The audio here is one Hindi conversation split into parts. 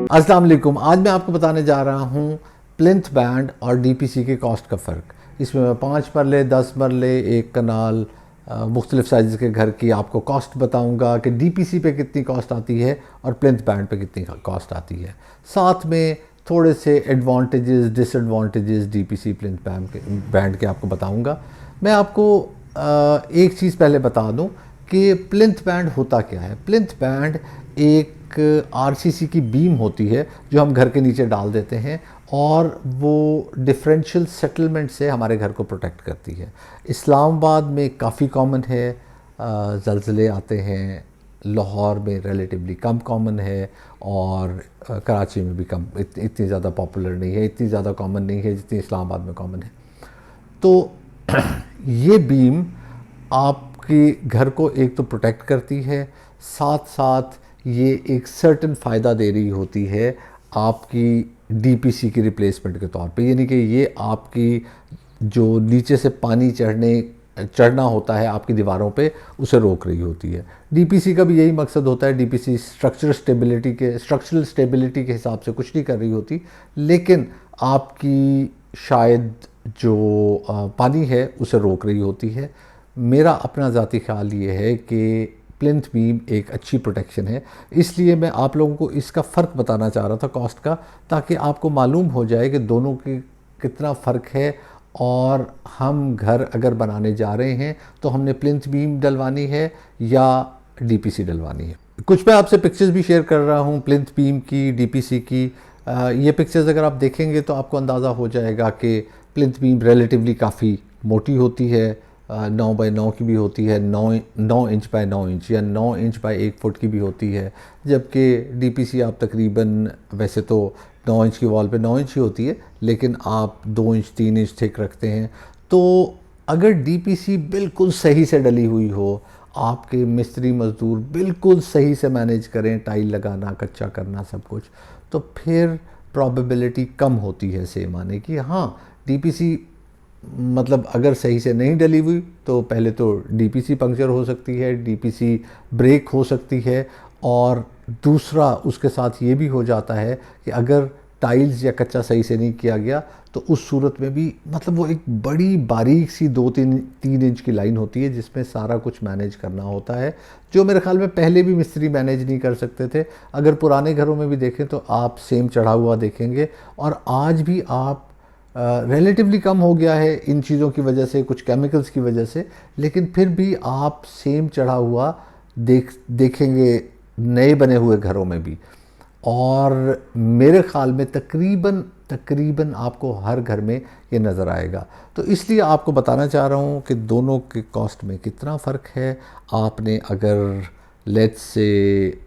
अस्सलाम वालेकुम। आज मैं आपको बताने जा रहा हूँ प्लिंथ बैंड और डीपीसी के कॉस्ट का फ़र्क। इसमें मैं 5 मरले, 10 मरले, एक कनाल, मुख्तलिफ साइज़ के घर की आपको कॉस्ट बताऊँगा कि डीपीसी पे कितनी कॉस्ट आती है और प्लिंथ बैंड पे कितनी कॉस्ट आती है। साथ में थोड़े से advantages, disadvantages DPC plinth band के आपको बताऊँगा। मैं आपको एक चीज़ पहले बता दूँ कि प्लिंथ बैंड होता क्या है। प्लिंथ बैंड एक आरसीसी की बीम होती है जो हम घर के नीचे डाल देते हैं और वो डिफरेंशियल सेटलमेंट से हमारे घर को प्रोटेक्ट करती है। इस्लामाबाद में काफ़ी कॉमन है, ज़लज़ले आते हैं। लाहौर में रिलेटिवली कम कॉमन है और कराची में भी कम, इतनी ज़्यादा पॉपुलर नहीं है, इतनी ज़्यादा कॉमन नहीं है जितनी इस्लामाबाद में कॉमन है। तो ये बीम आपके घर को एक तो प्रोटेक्ट करती है, साथ साथ ये एक सर्टेन फ़ायदा दे रही होती है आपकी डीपीसी की रिप्लेसमेंट के तौर पे। यानी कि ये आपकी जो नीचे से पानी चढ़ना होता है आपकी दीवारों पे, उसे रोक रही होती है। डीपीसी का भी यही मकसद होता है। डीपीसी स्ट्रक्चरल स्टेबिलिटी के हिसाब से कुछ नहीं कर रही होती, लेकिन आपकी शायद जो पानी है उसे रोक रही होती है। मेरा अपना ज़ाती ख्याल ये है कि प्लिंथ बीम एक अच्छी प्रोटेक्शन है, इसलिए मैं आप लोगों को इसका फ़र्क बताना चाह रहा था कॉस्ट का, ताकि आपको मालूम हो जाए कि दोनों की कितना फ़र्क है। और हम घर अगर बनाने जा रहे हैं तो हमने प्लिंथ बीम डलवानी है या डीपीसी डलवानी है। कुछ मैं आपसे पिक्चर्स भी शेयर कर रहा हूँ प्लिंथ बीम की, डीपीसी की। ये पिक्चर्स अगर आप देखेंगे तो आपको अंदाज़ा हो जाएगा कि प्लिंथ बीम रिलेटिवली काफ़ी मोटी होती है। 9 बाई 9 की भी होती है, 9 इंच बाई 9 इंच या 9 इंच बाई 1 फुट की भी होती है। जबकि डीपीसी आप तकरीबन, वैसे तो 9 इंच की वॉल पे 9 इंच ही होती है, लेकिन आप 2 इंच 3 इंच थिक रखते हैं। तो अगर डीपीसी बिल्कुल सही से डली हुई हो, आपके मिस्त्री मज़दूर बिल्कुल सही से मैनेज करें, टाइल लगाना, कच्चा करना, सब कुछ, तो फिर प्रॉबिलिटी कम होती है सेम आने की। हाँ, डीपीसी मतलब अगर सही से नहीं डली हुई तो पहले तो डीपीसी पंक्चर हो सकती है, डीपीसी ब्रेक हो सकती है, और दूसरा उसके साथ ये भी हो जाता है कि अगर टाइल्स या कच्चा सही से नहीं किया गया तो उस सूरत में भी, मतलब वो एक बड़ी बारीक सी 2-3 इंच की लाइन होती है जिसमें सारा कुछ मैनेज करना होता है, जो मेरे ख्याल में पहले भी मिस्त्री मैनेज नहीं कर सकते थे। अगर पुराने घरों में भी देखें तो आप सेम चढ़ा हुआ देखेंगे, और आज भी आप रिलेटिवली कम हो गया है इन चीज़ों की वजह से, कुछ केमिकल्स की वजह से, लेकिन फिर भी आप सेम चढ़ा हुआ देखेंगे नए बने हुए घरों में भी। और मेरे ख़्याल में तकरीबन आपको हर घर में ये नज़र आएगा। तो इसलिए आपको बताना चाह रहा हूँ कि दोनों के कॉस्ट में कितना फ़र्क है। आपने अगर लेट्स से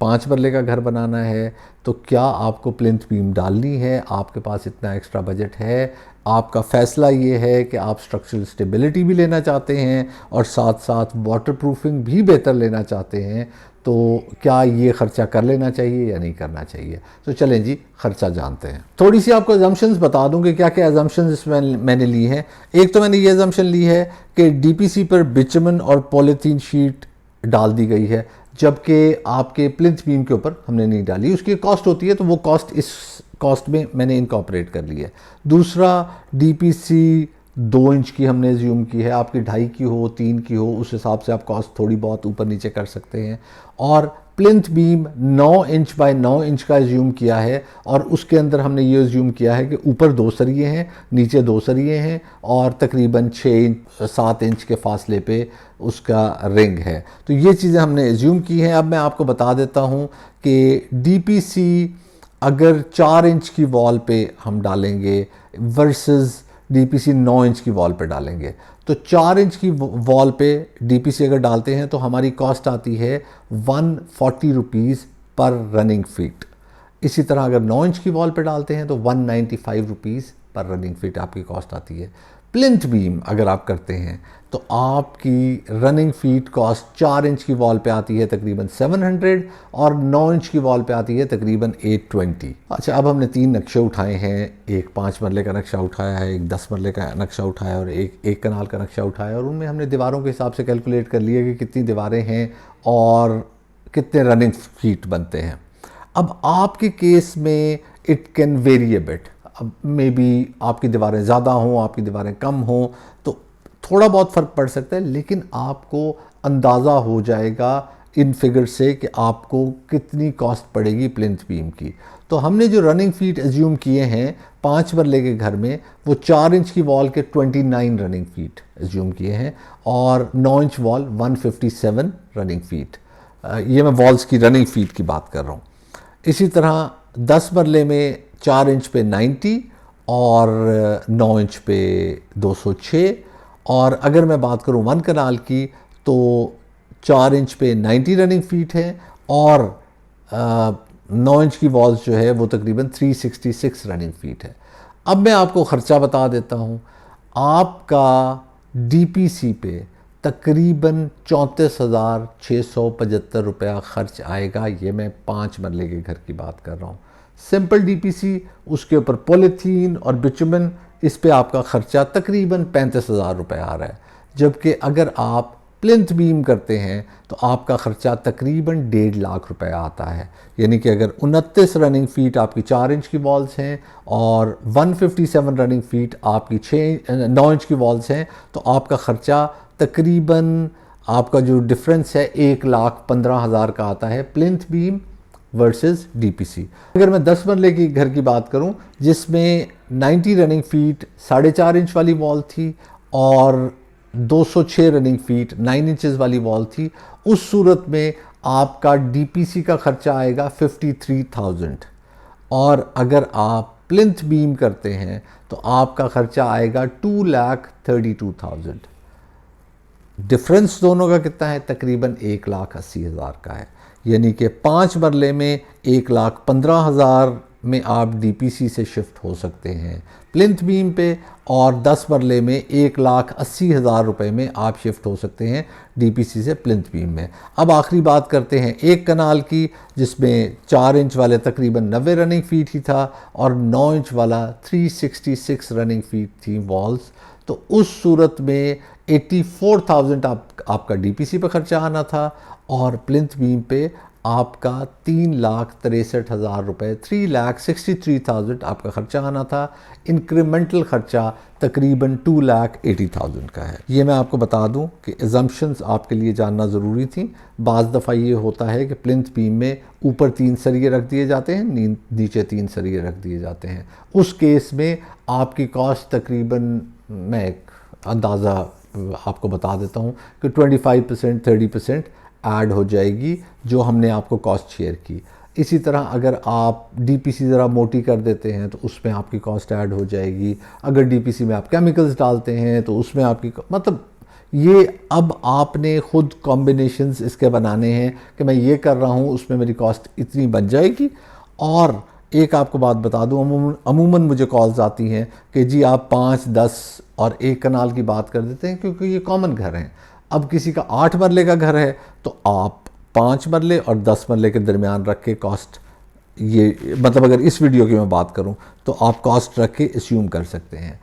5 मरले का घर बनाना है तो क्या आपको प्लिंथ बीम डालनी है, आपके पास इतना एक्स्ट्रा बजट है, आपका फ़ैसला ये है कि आप स्ट्रक्चरल स्टेबिलिटी भी लेना चाहते हैं और साथ साथ वाटर प्रूफिंग भी बेहतर लेना चाहते हैं, तो क्या ये ख़र्चा कर लेना चाहिए या नहीं करना चाहिए। तो चलें जी, ख़र्चा जानते हैं। थोड़ी सी आपको अजम्पशंस बता दूं कि क्या क्या अजम्पशंस इसमें मैंने ली हैं। एक तो मैंने ये अजम्पशन ली है कि डीपीसी पर बिचुमन और पॉलीथीन शीट डाल दी गई है, जबकि आपके प्लिंथ बीम के ऊपर हमने नहीं डाली। उसकी कॉस्ट होती है तो वो कॉस्ट इस कॉस्ट में मैंने इनकॉर्पोरेट कर ली है। दूसरा, डीपीसी 2 इंच की हमने एज्यूम की है, आपकी 2.5 की हो, 3 की हो, उस हिसाब से आप कॉस्ट थोड़ी बहुत ऊपर नीचे कर सकते हैं। और plinth beam 9 inch by 9 inch का एज्यूम किया है, और उसके अंदर हमने ये एज्यूम किया है कि ऊपर 2 सरिये हैं, नीचे 2 सरिये हैं, और तकरीबन 6-7 इंच के फासले पे उसका रिंग है। तो ये चीज़ें हमने एज्यूम की हैं। अब मैं आपको बता देता हूँ कि डीपीसी अगर 4 इंच की वॉल पे हम डालेंगे वर्सेस डीपीसी 9 इंच की वॉल पे डालेंगे, तो 4 इंच की वॉल पे डीपीसी अगर डालते हैं तो हमारी कॉस्ट आती है 140 रुपीज़ पर रनिंग फीट। इसी तरह अगर 9 इंच की वॉल पे डालते हैं तो 195 रुपीज़ पर रनिंग फीट आपकी कॉस्ट आती है। प्लिंथ बीम अगर आप करते हैं तो आपकी रनिंग फीट कॉस्ट 4 इंच की वॉल पे आती है तकरीबन 700 और 9 इंच की वॉल पे आती है तकरीबन 820। अच्छा, अब हमने 3 नक्शे उठाए हैं, एक 5 मरले का नक्शा उठाया है, एक 10 मरले का नक्शा उठाया और एक कनाल का नक्शा उठाया, और उनमें हमने दीवारों के हिसाब से कैलकुलेट कर लिया कि कितनी दीवारें हैं और कितने रनिंग फीट बनते हैं। अब आपके केस में it can very a bit, अब मे बी आपकी दीवारें ज़्यादा हों, आपकी दीवारें कम हों, तो थोड़ा बहुत फ़र्क पड़ सकता है, लेकिन आपको अंदाज़ा हो जाएगा इन फिगर से कि आपको कितनी कॉस्ट पड़ेगी प्लिंथ बीम की। तो हमने जो रनिंग फीट एज्यूम किए हैं 5 मरले के घर में, वो 4 इंच की वॉल के 29 रनिंग फीट एज्यूम किए हैं और 9 इंच वॉल 157 रनिंग फीट। ये मैं वॉल्स की रनिंग फीट की बात कर रहा हूँ। इसी तरह 10 मरले में 4 इंच पे 90 और 9 इंच पे 206, और अगर मैं बात करूँ 1 कनाल की तो 4 इंच पे 90 रनिंग फीट है और 9 इंच की वॉल्स जो है वो तकरीबन 366 रनिंग फीट है। अब मैं आपको ख़र्चा बता देता हूँ। आपका डीपीसी पे तकरीबन 34,675 रुपया खर्च आएगा। ये मैं 5 मरले के घर की बात कर रहा हूँ। सिंपल डीपीसी, उसके ऊपर पॉलीथीन और बिचुमन, इस पे आपका ख़र्चा तकरीबन 35,000 रुपये आ रहा है। जबकि अगर आप प्लिंथ बीम करते हैं तो आपका ख़र्चा तकरीबन 1.5 लाख रुपए आता है। यानी कि अगर 29 रनिंग फीट आपकी 4 इंच की वॉल्स हैं और 157 रनिंग फीट आपकी 9 इंच की वॉल्स हैं, तो आपका ख़र्चा तकरीबन, आपका जो डिफरेंस है 1,15,000 का आता है प्लिंथ बीम वर्सेस डीपीसी। अगर मैं 10 मरले की घर की बात करूं जिसमें 90 रनिंग फीट 4.5 इंच वाली वॉल थी और 206 रनिंग फीट 9 इंचेस वाली वॉल थी, उस सूरत में आपका डीपीसी का खर्चा आएगा 53,000, और अगर आप प्लिंथ बीम करते हैं तो आपका खर्चा आएगा 2,32,000। डिफरेंस दोनों का कितना है? तकरीबन 1,80,000 का है। यानी कि 5 मरले में 1,15,000 में आप डीपीसी से शिफ्ट हो सकते हैं प्लिंथ बीम पे, और 10 मरले में 1,80,000 रुपये में आप शिफ्ट हो सकते हैं डीपीसी से प्लिंथ बीम में। अब आखिरी बात करते हैं 1 कनाल की, जिसमें 4 इंच वाले तकरीबन 90 रनिंग फीट ही था और 9 इंच वाला 366 रनिंग फीट थी वॉल्स। तो उस सूरत में 84,000 आपका डीपीसी पे खर्चा आना था और प्लिंथ बीम पे आपका 3,63,000 रुपये, 3,63,000 आपका खर्चा आना था। इंक्रीमेंटल खर्चा तकरीबन 2,80,000 का है। ये मैं आपको बता दूं कि एजम्पशंस आपके लिए जानना ज़रूरी थी। बाज़ दफ़ा ये होता है कि प्लिंथ बीम में ऊपर 3 सरिये रख दिए जाते हैं, नीचे 3 सरिये रख दिए जाते हैं। उस केस में आपकी कॉस्ट तकरीबन, मैं एक अंदाज़ा आपको बता देता हूँ कि 25% 30% ऐड हो जाएगी जो हमने आपको कॉस्ट शेयर की। इसी तरह अगर आप डीपीसी ज़रा मोटी कर देते हैं तो उसमें आपकी कॉस्ट ऐड हो जाएगी। अगर डीपीसी में आप केमिकल्स डालते हैं तो उसमें आपकी, मतलब ये अब आपने ख़ुद कॉम्बिनेशंस इसके बनाने हैं कि मैं ये कर रहा हूँ उसमें मेरी कॉस्ट इतनी बन जाएगी। और एक आपको बात बता दूँ, अमूमन मुझे कॉल्स आती हैं कि जी आप 5, 10 और 1 कनाल की बात कर देते हैं क्योंकि ये कॉमन घर हैं। अब किसी का 8 मरले का घर है तो आप 5 मरले और 10 मरले के दरमियान रख के कॉस्ट, ये मतलब अगर इस वीडियो की मैं बात करूं तो आप कॉस्ट रख के एज्यूम कर सकते हैं।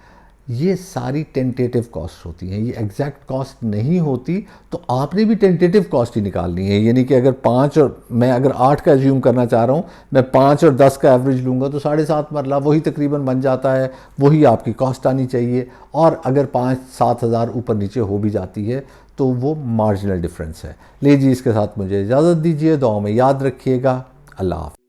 ये सारी टेंटेटिव कॉस्ट होती हैं, ये एग्जैक्ट कॉस्ट नहीं होती। तो आपने भी टेंटेटिव कॉस्ट ही निकालनी है। यानी कि अगर 5 और मैं अगर 8 का एज्यूम करना चाह रहा हूँ, मैं 5 और 10 का एवरेज लूँगा तो 7.5 मरला वही तकरीबन बन जाता है, वही आपकी कॉस्ट आनी चाहिए। और अगर 5-7 हज़ार ऊपर नीचे हो भी जाती है तो वो मार्जिनल डिफरेंस है। लीजिए, इसके साथ मुझे इजाज़त दीजिए, दुआ में याद रखिएगा। अल्लाह हाफ़िज़।